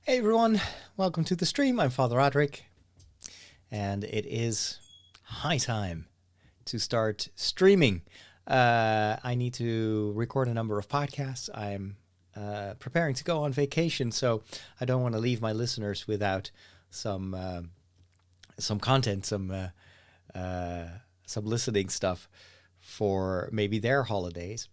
Hey everyone, welcome to the stream. I'm Father Roderick, and it is high time to start streaming. I need to record a number of podcasts. I'm preparing to go on vacation, so I don't want to leave my listeners without some content, some listening stuff for maybe their holidays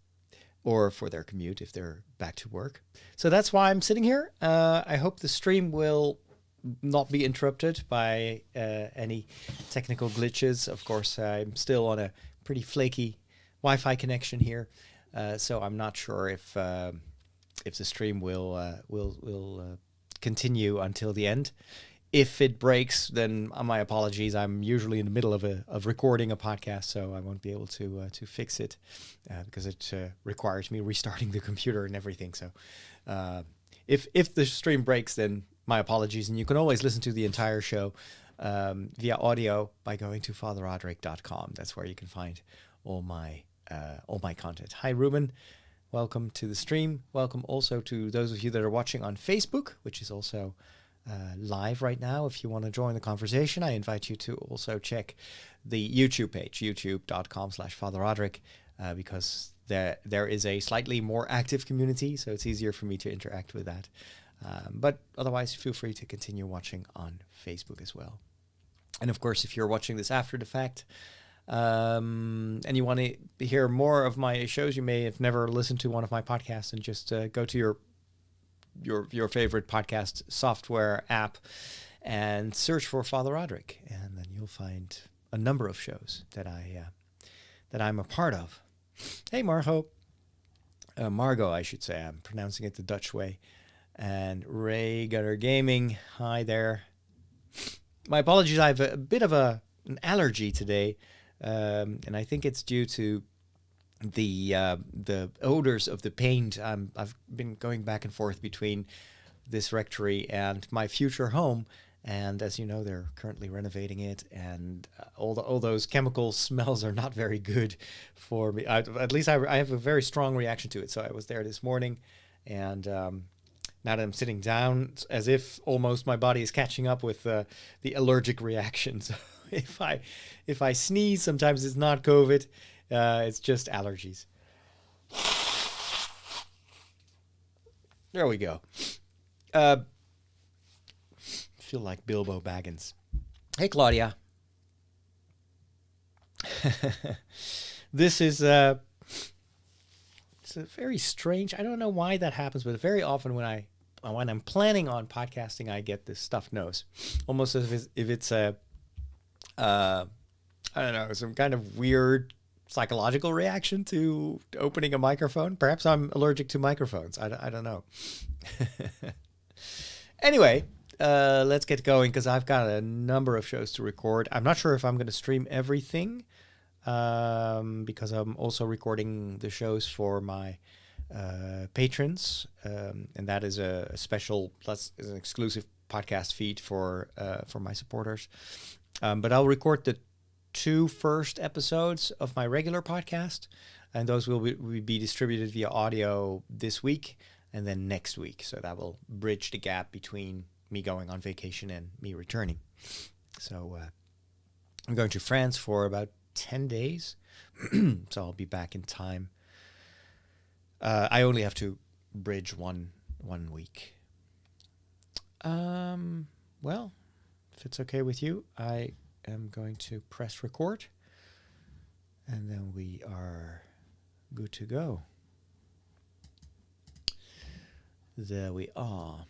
or for their commute if they're back to work. So that's why I'm sitting here. I hope the stream will not be interrupted by any technical glitches. Of course, I'm still on a pretty flaky Wi-Fi connection here, so I'm not sure if the stream will continue until the end. If it breaks, then my apologies. I'm usually in the middle of recording a podcast, so I won't be able to fix it because it requires me restarting the computer and everything. So if the stream breaks, then my apologies. And you can always listen to the entire show via audio by going to fatherroderick.com. That's where you can find all my content. Hi, Ruben. Welcome to the stream. Welcome also to those of you that are watching on Facebook, which is also live right now. If you want to join the conversation, I invite you to also check the YouTube page, youtube.com/fatherroderick, because there is a slightly more active community, so it's easier for me to interact with that. But otherwise, feel free to continue watching on Facebook as well. And of course, if you're watching this after the fact, and you want to hear more of my shows, you may have never listened to one of my podcasts, and just go to your favorite podcast software app and search for Father Roderick, and then you'll find a number of shows that I'm a part of. Hey, Margot, I should say. I'm pronouncing it the Dutch way. And Ray Gutter Gaming, hi there. My apologies. I have a bit of an allergy today, and I think it's due to the odors of the paint. I've been going back and forth between this rectory and my future home, and as you know, they're currently renovating it, and all those chemical smells are not very good for me. At least I have a very strong reaction to it. So I was there this morning, and now that I'm sitting down, as if almost my body is catching up with the allergic reactions. if I sneeze, sometimes it's not COVID. It's just allergies. There we go. Feel like Bilbo Baggins. Hey, Claudia. This is it's a very strange. I don't know why that happens, but very often when I'm planning on podcasting, I get this stuffed nose, almost as if it's a I don't know, some kind of weird psychological reaction to opening a microphone. Perhaps I'm allergic to microphones. I don't know. Anyway, let's get going, because I've got a number of shows to record. I'm not sure if I'm going to stream everything, because I'm also recording the shows for my patrons, and that is a special, is an exclusive podcast feed for my supporters. But I'll record the 2 first episodes of my regular podcast, and those will be distributed via audio this week and then next week. So that will bridge the gap between me going on vacation and me returning. So I'm going to France for about 10 days, so I'll be back in time. I only have to bridge one week. Well, if it's okay with you, I am going to press record, and then we are good to go. There we are.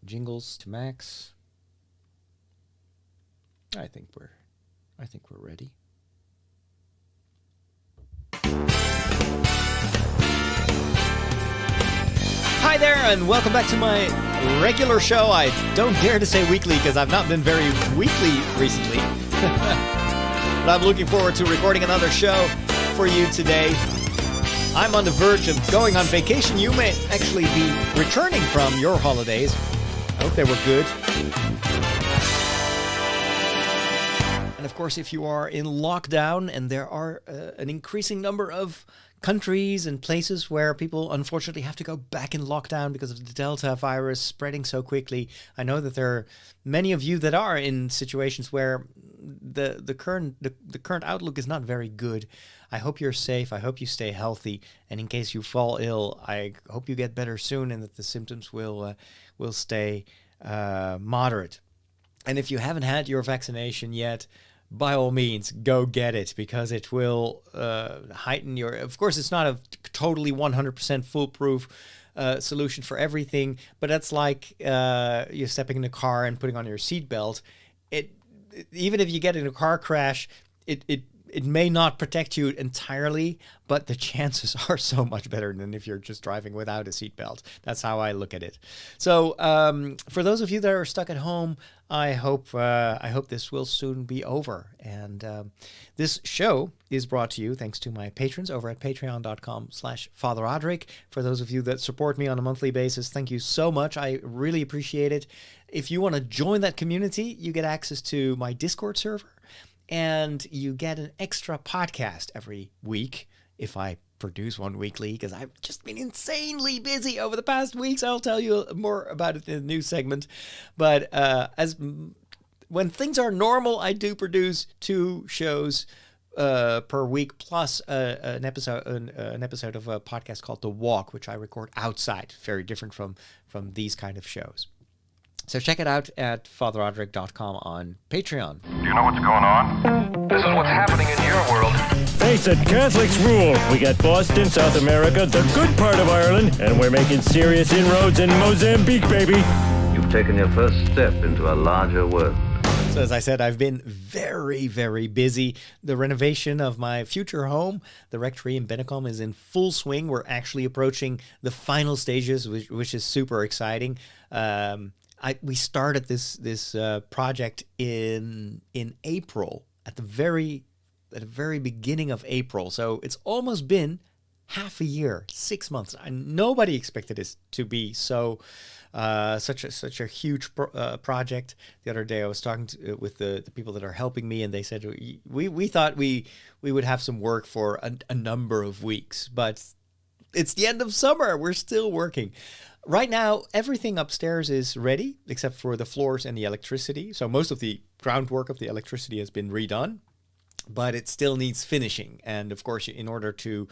Jingles to max. I think we're ready. Hi there, and welcome back to my regular show. I don't dare to say weekly because I've not been very weekly recently. But I'm looking forward to recording another show for you today. I'm on the verge of going on vacation. You may actually be returning from your holidays. I hope they were good. And of course, if you are in lockdown and there are an increasing number of countries and places where people unfortunately have to go back in lockdown because of the Delta virus spreading so quickly. I know that there are many of you that are in situations where the current outlook is not very good. I hope you're safe. I hope you stay healthy. And in case you fall ill, I hope you get better soon and that the symptoms will stay moderate. And if you haven't had your vaccination yet, by all means, go get it, because it will heighten your... Of course, it's not a totally 100% foolproof solution for everything, but that's like you're stepping in a car and putting on your seatbelt. Even if you get in a car crash, it may not protect you entirely, but the chances are so much better than if you're just driving without a seatbelt. That's how I look at it. So for those of you that are stuck at home, I hope this will soon be over. And this show is brought to you thanks to my patrons over at patreon.com/Father Roderick. For those of you that support me on a monthly basis, thank you so much. I really appreciate it. If you want to join that community, you get access to my Discord server, and you get an extra podcast every week if I produce one weekly, because I've just been insanely busy over the past weeks. I'll tell you more about it in the new segment. But when things are normal, I do produce 2 shows per week, plus an episode of a podcast called The Walk, which I record outside, very different from these kind of shows. So check it out at fatherroderick.com on Patreon. Do you know what's going on? This is what's happening in your world. Face it, Catholics rule. We got Boston, South America, the good part of Ireland, and we're making serious inroads in Mozambique, baby. You've taken your first step into a larger world. So as I said, I've been very, very busy. The renovation of my future home, the rectory in Bennekom, is in full swing. We're actually approaching the final stages, which is super exciting. We started this project in April, at the very beginning of April. So it's almost been half a year, 6 months. Nobody expected this to be such a huge project. The other day I was talking with the people that are helping me, and they said we thought we would have some work for a number of weeks, but it's the end of summer. We're still working. Right now, everything upstairs is ready, except for the floors and the electricity. So most of the groundwork of the electricity has been redone, but it still needs finishing. And of course, in order to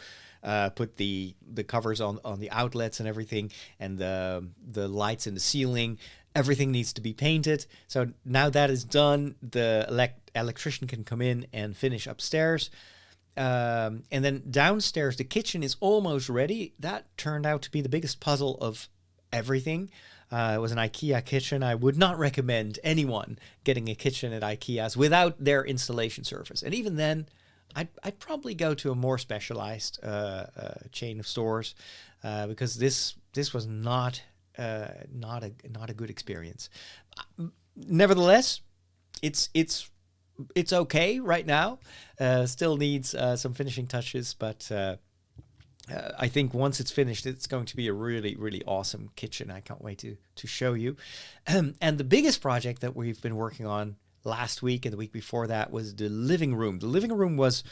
put the covers on the outlets and everything, and the lights in the ceiling, everything needs to be painted. So now that is done, the electrician can come in and finish upstairs. And then downstairs, the kitchen is almost ready. That turned out to be the biggest puzzle of everything. It was an IKEA kitchen. I would not recommend anyone getting a kitchen at IKEA's without their installation service. And even then, I'd probably go to a more specialized chain of stores because this was not a good experience. Nevertheless, it's okay right now. Still needs some finishing touches, but I think once it's finished, it's going to be a really, really awesome kitchen. I can't wait to show you. And the biggest project that we've been working on last week and the week before that was the living room. The living room was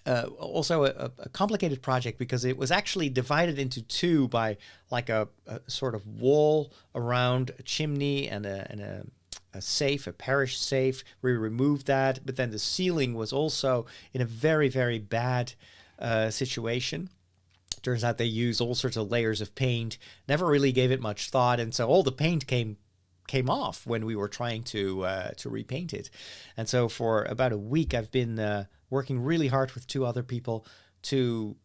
also a complicated project because it was actually divided into 2 by like a sort of wall around a chimney and a safe, a parish safe. We removed that, but then the ceiling was also in a very, very bad situation. Turns out they used all sorts of layers of paint, never really gave it much thought, and so all the paint came off when we were trying to repaint it. And so for about a week, I've been working really hard with 2 other people to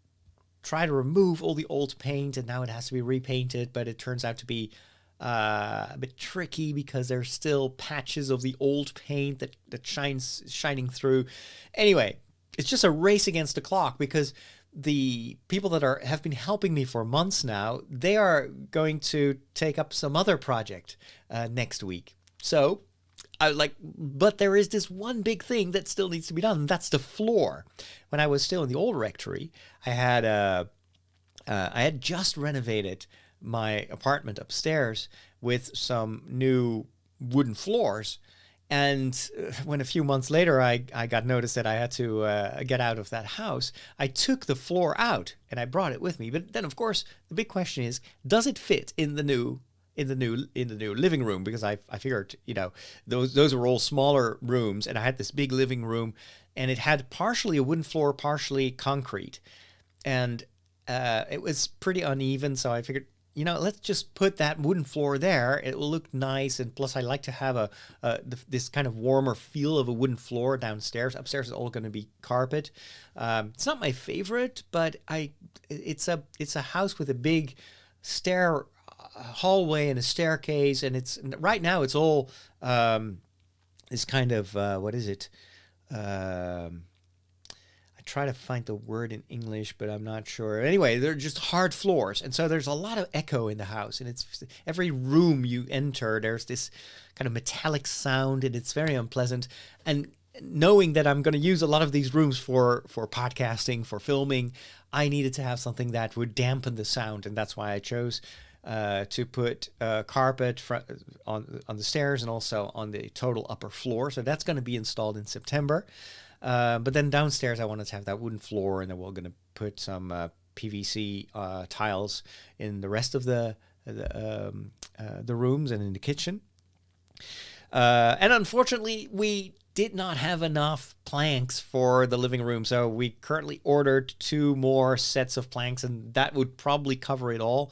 try to remove all the old paint, and now it has to be repainted, but it turns out to be a bit tricky because there's still patches of the old paint that shining through. Anyway, it's just a race against the clock because the people that have been helping me for months now, they are going to take up some other project next week. So but there is this one big thing that still needs to be done, and that's the floor. When I was still in the old rectory, I had just renovated my apartment upstairs with some new wooden floors. And when a few months later I got notice that I had to get out of that house, I took the floor out and I brought it with me. But then, of course, the big question is, does it fit in the new living room? Because I figured, those were all smaller rooms, and I had this big living room, and it had partially a wooden floor, partially concrete, and it was pretty uneven. So I figured, let's just put that wooden floor there. It will look nice. And plus, I like to have this kind of warmer feel of a wooden floor downstairs. Upstairs is all going to be carpet. It's not my favorite, but it's a house with a big hallway and a staircase. And right now it's all this kind of, what is it? I try to find the word in English, but I'm not sure. Anyway, they're just hard floors. And so there's a lot of echo in the house. And it's every room you enter, there's this kind of metallic sound, and it's very unpleasant. And knowing that I'm going to use a lot of these rooms for podcasting, for filming, I needed to have something that would dampen the sound. And that's why I chose to put carpet on the stairs and also on the total upper floor. So that's going to be installed in September. But then downstairs, I wanted to have that wooden floor, and then we're going to put some PVC tiles in the rest of the rooms and in the kitchen. And unfortunately, we did not have enough planks for the living room, so we currently ordered 2 more sets of planks, and that would probably cover it all.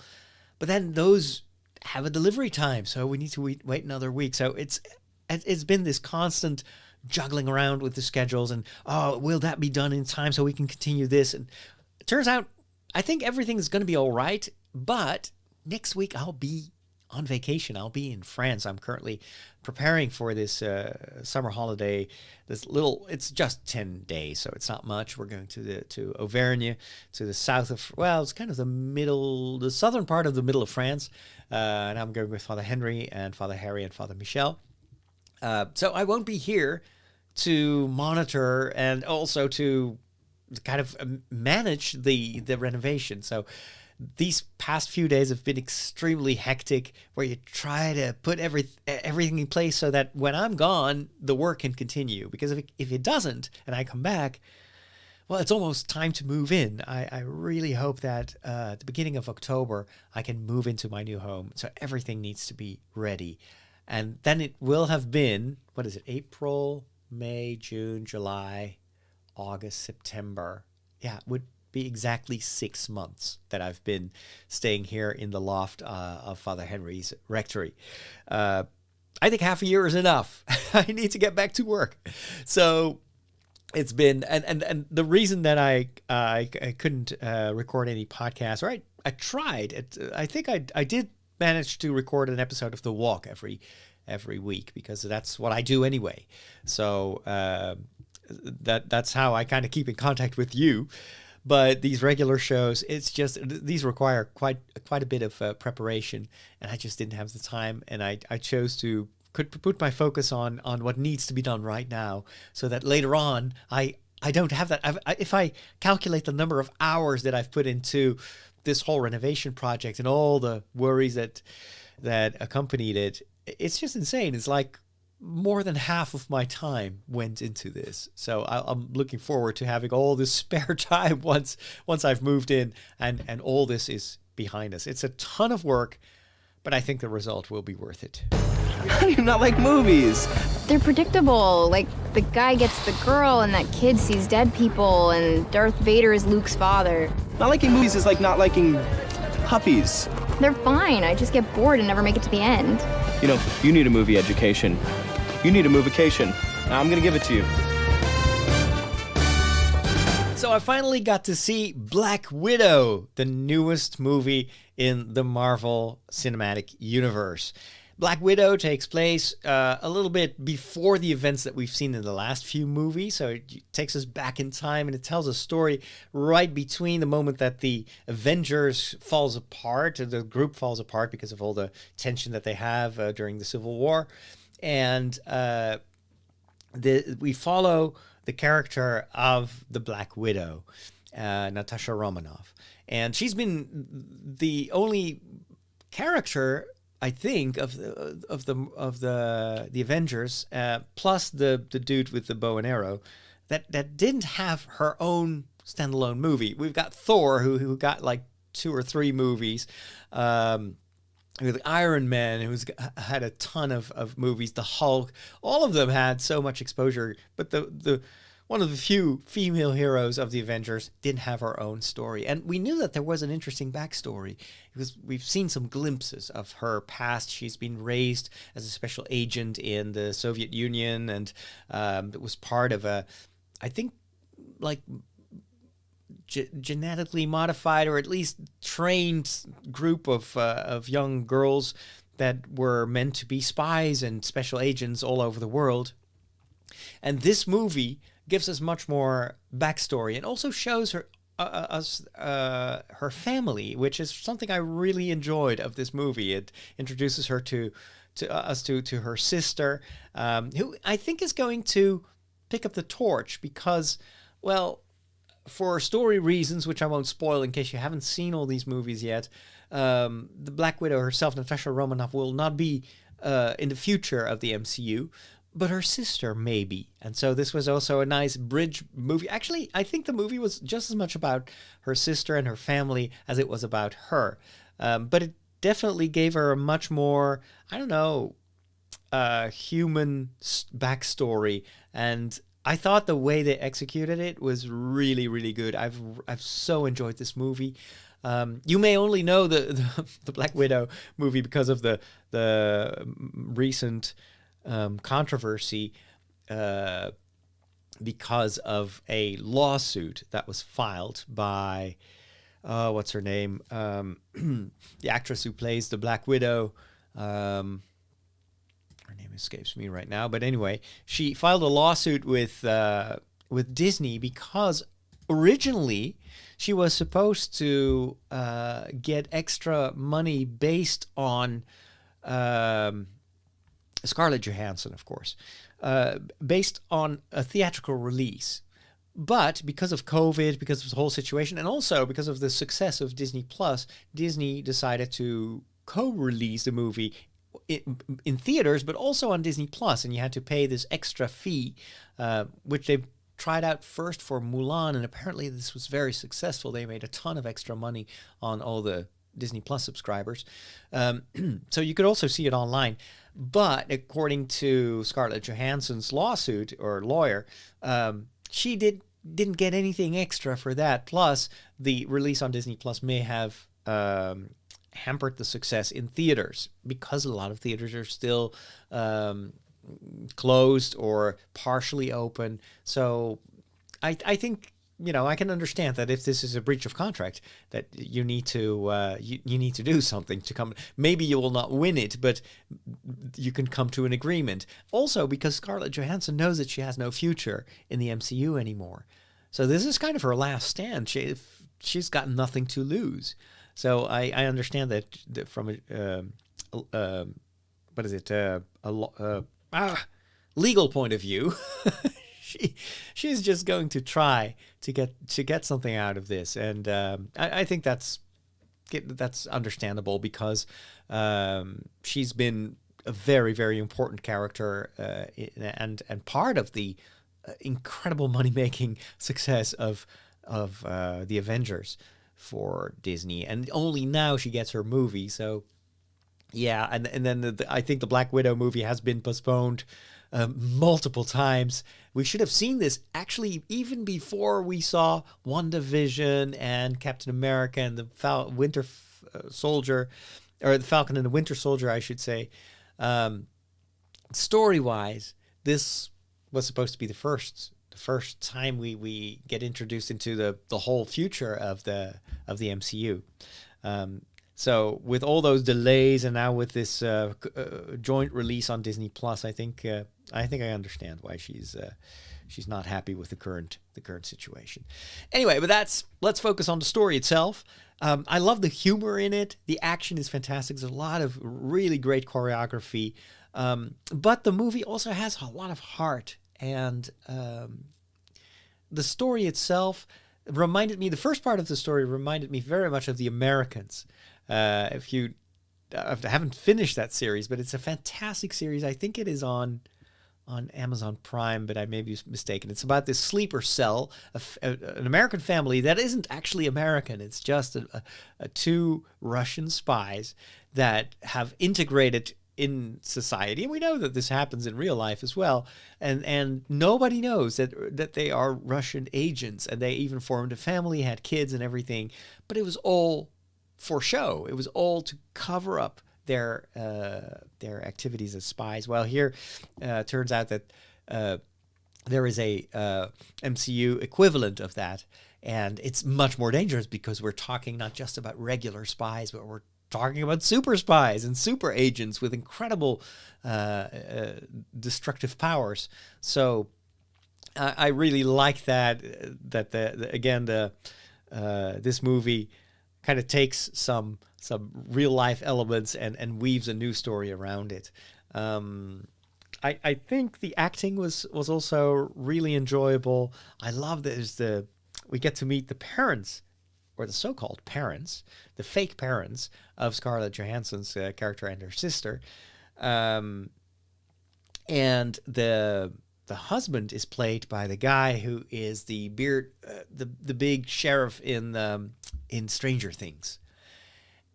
But then those have a delivery time, so we need to wait another week. So it's been this constant juggling around with the schedules, and will that be done in time so we can continue this? And it turns out I think everything is going to be all right, but next week I'll be on vacation. I'll be in France. I'm currently preparing for this summer holiday. It's just 10 days, so it's not much. We're going to Auvergne, to the south of, it's kind of the southern part of the middle of France. And I'm going with Father Henry and Father Harry and Father Michel. So I won't be here to monitor and also to kind of manage the renovation. So these past few days have been extremely hectic, where you try to put everything in place so that when I'm gone, the work can continue. Because if it doesn't, and I come back, well, it's almost time to move in. I really hope that at the beginning of October, I can move into my new home. So everything needs to be ready. And then it will have been, April, May, June, July, August, September. Yeah, it would be exactly 6 months that I've been staying here in the loft of Father Henry's rectory. I think half a year is enough. I need to get back to work. So it's been, and the reason that I couldn't record any podcasts, or I tried. I think I did manage to record an episode of The Walk every week, because that's what I do anyway. So that's how I kind of keep in contact with you. But these regular shows, it's just, these require quite a bit of preparation, and I just didn't have the time. And I chose to put my focus on what needs to be done right now, so that later on I don't have that. If I calculate the number of hours that I've put into this whole renovation project and all the worries that accompanied it, it's just insane. It's like more than half of my time went into this. So I'm looking forward to having all this spare time once I've moved in and all this is behind us. It's a ton of work, but I think the result will be worth it. How do you not like movies? They're predictable. Like, the guy gets the girl and that kid sees dead people and Darth Vader is Luke's father. Not liking movies is like not liking puppies. They're fine. I just get bored and never make it to the end. You need a movie education. You need a movication. Now I'm gonna give it to you. So I finally got to see Black Widow, the newest movie in the Marvel Cinematic Universe. Black Widow takes place a little bit before the events that we've seen in the last few movies. So it takes us back in time, and it tells a story right between the moment that the Avengers falls apart, or the group falls apart because of all the tension that they have during the Civil War. And we follow the character of the Black Widow, Natasha Romanoff. And she's been the only character I think of the Avengers, plus the dude with the bow and arrow, that didn't have her own standalone movie. We've got Thor, who got like 2 or 3 movies. With Iron Man, who's had a ton of movies. The Hulk, all of them had so much exposure. But the one of the few female heroes of the Avengers didn't have her own story. And we knew that there was an interesting backstory because we've seen some glimpses of her past. She's been raised as a special agent in the Soviet Union, and it was part of I think, like genetically modified or at least trained group of young girls that were meant to be spies and special agents all over the world. And this movie gives us much more backstory and also shows her her family, which is something I really enjoyed of this movie. It introduces her to her sister, who I think is going to pick up the torch because, well, for story reasons, which I won't spoil in case you haven't seen all these movies yet, the Black Widow herself, Natasha Romanoff, will not be in the future of the MCU, but her sister may be. And so this was also a nice bridge movie. Actually, I think the movie was just as much about her sister and her family as it was about her. But it definitely gave her a much more, I don't know, human backstory. And I thought the way they executed it was really, really good. I've so enjoyed this movie. You may only know the Black Widow movie because of the recent controversy because of a lawsuit that was filed by what's her name, the actress who plays the Black Widow. Her name escapes me right now, but anyway, she filed a lawsuit with Disney because originally she was supposed to get extra money based on Scarlett Johansson, of course, based on a theatrical release. But because of COVID, because of the whole situation, and also because of the success of Disney Plus, Disney decided to co-release the movie in theaters, but also on Disney Plus, and you had to pay this extra fee, which they tried out first for Mulan, and apparently this was very successful. They made a ton of extra money on all the Disney Plus subscribers. So you could also see it online. But according to Scarlett Johansson's lawsuit or lawyer, she didn't get anything extra for that. Plus, the release on Disney Plus may have hampered the success in theaters because a lot of theaters are still closed or partially open. So I think, you know, I can understand that if this is a breach of contract, that you need to you need to do something to come. Maybe you will not win it, but you can come to an agreement. Also, because Scarlett Johansson knows that she has no future in the MCU anymore, so this is kind of her last stand. She's got nothing to lose. So I understand that from a what is it legal point of view. She's just going to try to get something out of this, and I think that's understandable because she's been a very, very important character and part of the incredible money making success of the Avengers for Disney, and only now she gets her movie. So yeah, and then I think the Black Widow movie has been postponed multiple times. We should have seen this actually even before we saw WandaVision and Captain America and the Winter Soldier, or the Falcon and the Winter Soldier, I should say. Story-wise, this was supposed to be the first time we get introduced into the whole future of the MCU. So with all those delays and now with this joint release on Disney Plus, I think I understand why she's not happy with the current situation. Anyway, but let's focus on the story itself. I love the humor in it. The action is fantastic. There's a lot of really great choreography, but the movie also has a lot of heart, and the story itself reminded me. The first part of the story reminded me very much of The Americans. If you haven't finished that series, but it's a fantastic series. I think it is on Amazon Prime, but I may be mistaken. It's about this sleeper cell, an American family that isn't actually American. It's just two Russian spies that have integrated in society, and we know that this happens in real life as well. And nobody knows that they are Russian agents, and they even formed a family, had kids and everything. But it was all for show. It was all to cover up their activities as spies. Well, here turns out that there is a MCU equivalent of that, and it's much more dangerous because we're talking not just about regular spies, but we're talking about super spies and super agents with incredible destructive powers. So I really like that this movie kind of takes some real life elements and weaves a new story around it. I think the acting was also really enjoyable. I love that we get to meet the parents, or the so-called parents, the fake parents of Scarlett Johansson's character and her sister. And the husband is played by the guy who is the big sheriff in Stranger Things.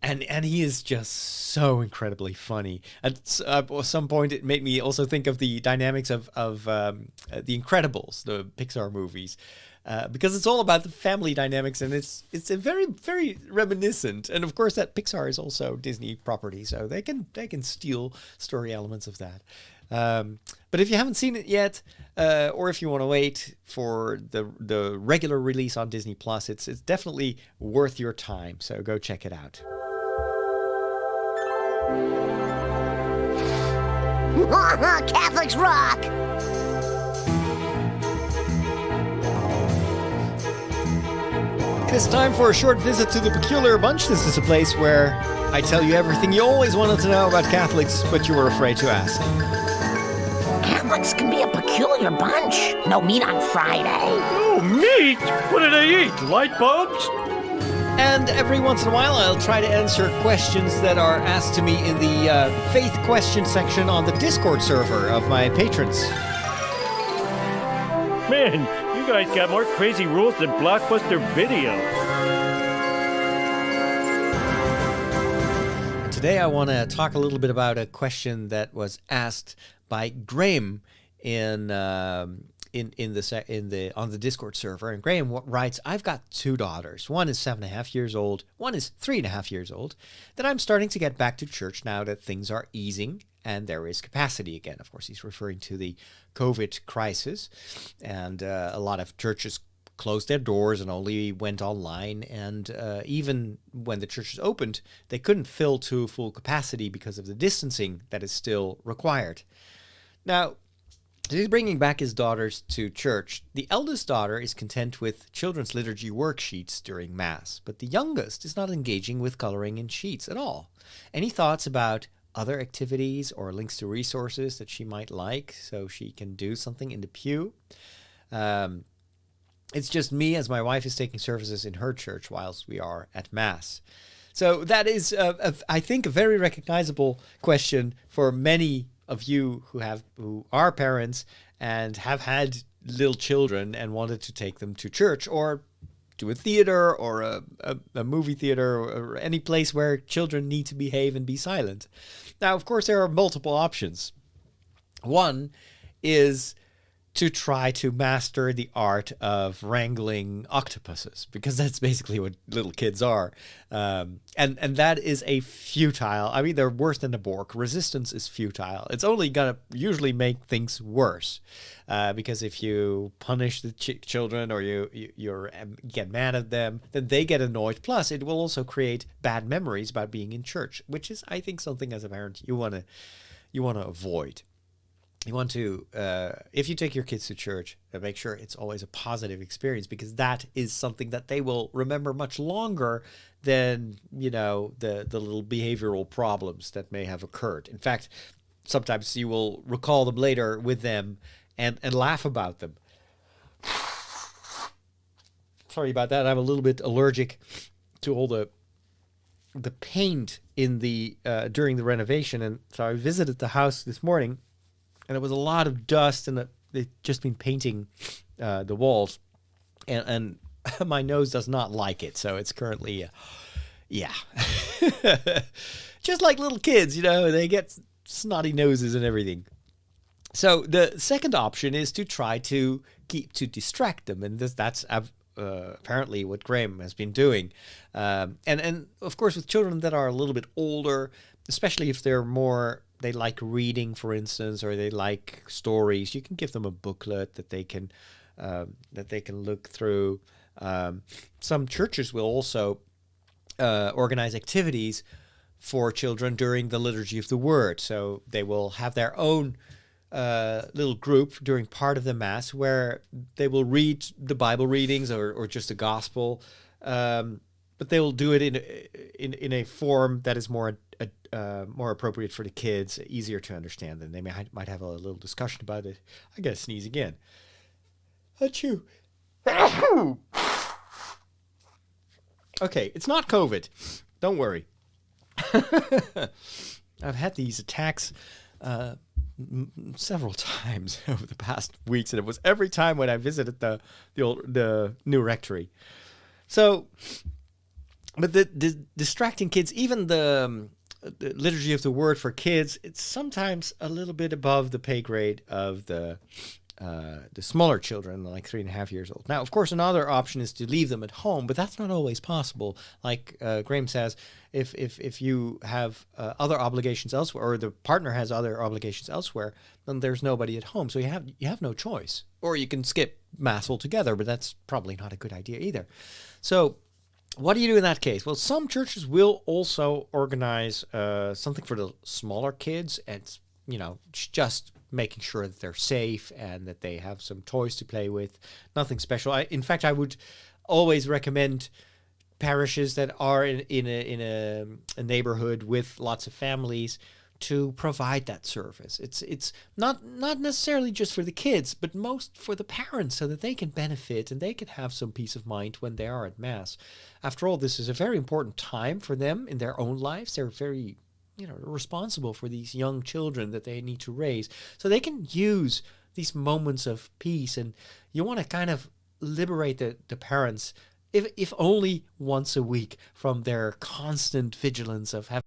And he is just so incredibly funny. At some point, it made me also think of the dynamics of The Incredibles, the Pixar movies, because it's all about the family dynamics, and it's a very, very reminiscent. And of course, that Pixar is also Disney property, so they can steal story elements of that. But if you haven't seen it yet, or if you want to wait for the regular release on Disney Plus, it's definitely worth your time. So go check it out. Catholics rock! It's time for a short visit to the Peculiar Bunch. This is a place where I tell you everything you always wanted to know about Catholics, but you were afraid to ask. Catholics can be a peculiar bunch. No meat on Friday. Oh, meat? What do they eat? Light bulbs? And every once in a while, I'll try to answer questions that are asked to me in the faith question section on the Discord server of my patrons. Man, you guys got more crazy rules than Blockbuster Video. Today, I want to talk a little bit about a question that was asked by Graham on the Discord server. And Graham writes, I've got two daughters. One is 7.5 years old. One is 3.5 years old. That I'm starting to get back to church now that things are easing and there is capacity again. Of course, he's referring to the COVID crisis. And a lot of churches closed their doors and only went online. And even when the churches opened, they couldn't fill to full capacity because of the distancing that is still required. Now, he's bringing back his daughters to church. The eldest daughter is content with children's liturgy worksheets during Mass, but the youngest is not engaging with coloring in sheets at all. Any thoughts about other activities or links to resources that she might like so she can do something in the pew? It's just me, as my wife is taking services in her church whilst we are at Mass. So that is, I think, a very recognizable question for many of you who are parents and have had little children and wanted to take them to church or to a theater or a movie theater or any place where children need to behave and be silent. Now, of course, there are multiple options. One is to try to master the art of wrangling octopuses, because that's basically what little kids are. And that is a futile, I mean, they're worse than the Borg. Resistance is futile. It's only going to usually make things worse. Because if you punish the children or you get mad at them, then they get annoyed. Plus, it will also create bad memories about being in church, which is, I think, something as a parent you want to avoid. You want to, if you take your kids to church, make sure it's always a positive experience, because that is something that they will remember much longer than, the little behavioral problems that may have occurred. In fact, sometimes you will recall them later with them and laugh about them. Sorry about that. I'm a little bit allergic to all the the paint in the during the renovation, and so I visited the house this morning, and there was a lot of dust, and they've just been painting the walls, and my nose does not like it, so it's currently, yeah, just like little kids, they get snotty noses and everything. So the second option is to try to distract them, and that's apparently what Graham has been doing. And of course, with children that are a little bit older, especially if they like reading, for instance, or they like stories, you can give them a booklet that they can look through. Some churches will also organize activities for children during the Liturgy of the Word. So they will have their own little group during part of the Mass where they will read the Bible readings or just the Gospel, but they will do it in a form that is more appropriate for the kids, easier to understand. And they might have a little discussion about it. I gotta sneeze again. Achoo. Okay, it's not COVID. Don't worry. I've had these attacks several times over the past weeks, and it was every time when I visited the new rectory. So, but the distracting kids, even the Liturgy of the Word for kids, it's sometimes a little bit above the pay grade of the smaller children, like 3.5 years old. Now, of course, another option is to leave them at home, but that's not always possible. Like Graham says, if you have other obligations elsewhere, or the partner has other obligations elsewhere, then there's nobody at home, so you have no choice. Or you can skip Mass altogether, but that's probably not a good idea either. So what do you do in that case? Well, some churches will also organize something for the smaller kids, and just making sure that they're safe and that they have some toys to play with. Nothing special. In fact, I would always recommend parishes that are in a neighborhood with lots of families to provide that service. It's not necessarily just for the kids, but most for the parents, so that they can benefit and they can have some peace of mind when they are at Mass. After all, this is a very important time for them in their own lives. They're very responsible for these young children that they need to raise. So they can use these moments of peace, and you want to kind of liberate the parents, if only once a week, from their constant vigilance of having